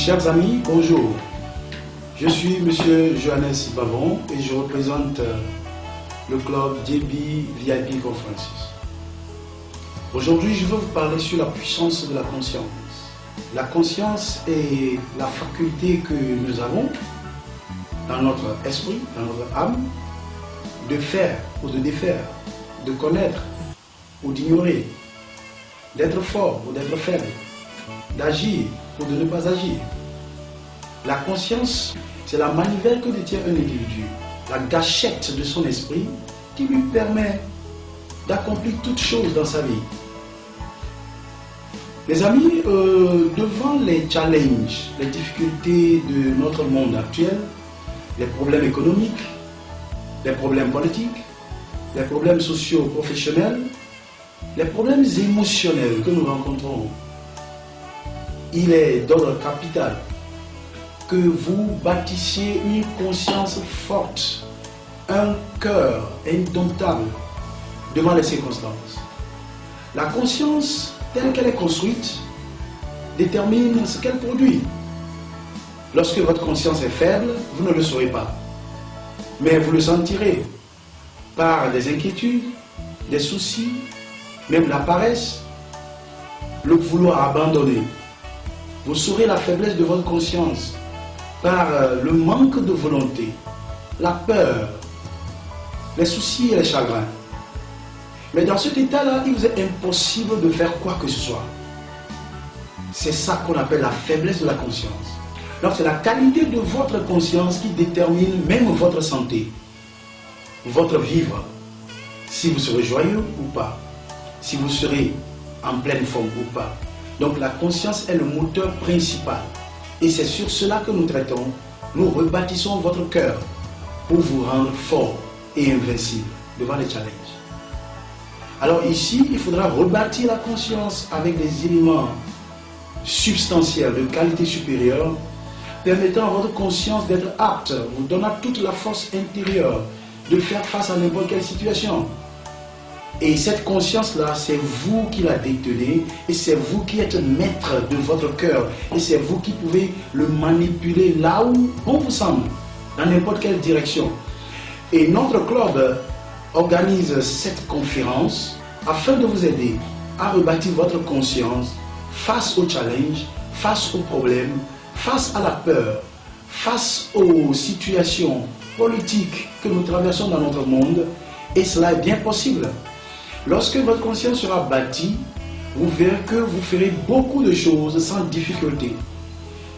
Chers amis, bonjour. Je suis Monsieur Johannes Bavon et je représente le club JB VIP Conferences. Aujourd'hui, je veux vous parler sur la puissance de la conscience. La conscience est la faculté que nous avons dans notre esprit, dans notre âme, de faire ou de défaire, de connaître ou d'ignorer, d'être fort ou d'être faible, d'agir ou de ne pas agir. La conscience, c'est la manivelle que détient un individu, la gâchette de son esprit qui lui permet d'accomplir toutes choses dans sa vie. Les amis, devant les challenges, les difficultés de notre monde actuel, les problèmes économiques, les problèmes politiques, les problèmes socio-professionnels, les problèmes émotionnels que nous rencontrons, il est d'ordre capital que vous bâtissiez une conscience forte, un cœur indomptable devant les circonstances. La conscience, telle qu'elle est construite, détermine ce qu'elle produit. Lorsque votre conscience est faible, vous ne le saurez pas. Mais vous le sentirez par des inquiétudes, des soucis, même la paresse, le vouloir abandonner. Vous saurez la faiblesse de votre conscience par le manque de volonté, la peur, les soucis et les chagrins. Mais dans cet état-là, il vous est impossible de faire quoi que ce soit. C'est ça qu'on appelle la faiblesse de la conscience. Donc c'est la qualité de votre conscience qui détermine même votre santé, votre vivre, si vous serez joyeux ou pas, si vous serez en pleine forme ou pas. Donc la conscience est le moteur principal. Et c'est sur cela que nous traitons. Nous rebâtissons votre cœur pour vous rendre fort et invincible devant les challenges. Alors ici, il faudra rebâtir la conscience avec des éléments substantiels de qualité supérieure, permettant à votre conscience d'être apte, vous donnant toute la force intérieure de faire face à n'importe quelle situation. Et cette conscience-là, c'est vous qui la détenez et c'est vous qui êtes maître de votre cœur et c'est vous qui pouvez le manipuler là où on vous semble, dans n'importe quelle direction. Et notre club organise cette conférence afin de vous aider à rebâtir votre conscience face aux challenges, face aux problèmes, face à la peur, face aux situations politiques que nous traversons dans notre monde. Et cela est bien possible. Lorsque votre conscience sera bâtie, vous verrez que vous ferez beaucoup de choses sans difficulté.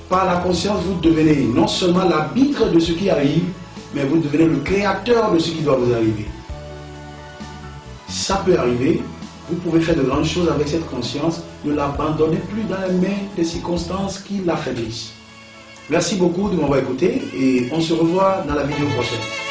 Par la conscience, vous devenez non seulement l'arbitre de ce qui arrive, mais vous devenez le créateur de ce qui doit vous arriver. Ça peut arriver, vous pouvez faire de grandes choses avec cette conscience, ne l'abandonnez plus dans les mains des circonstances qui l'affaiblissent. Merci beaucoup de m'avoir écouté et on se revoit dans la vidéo prochaine.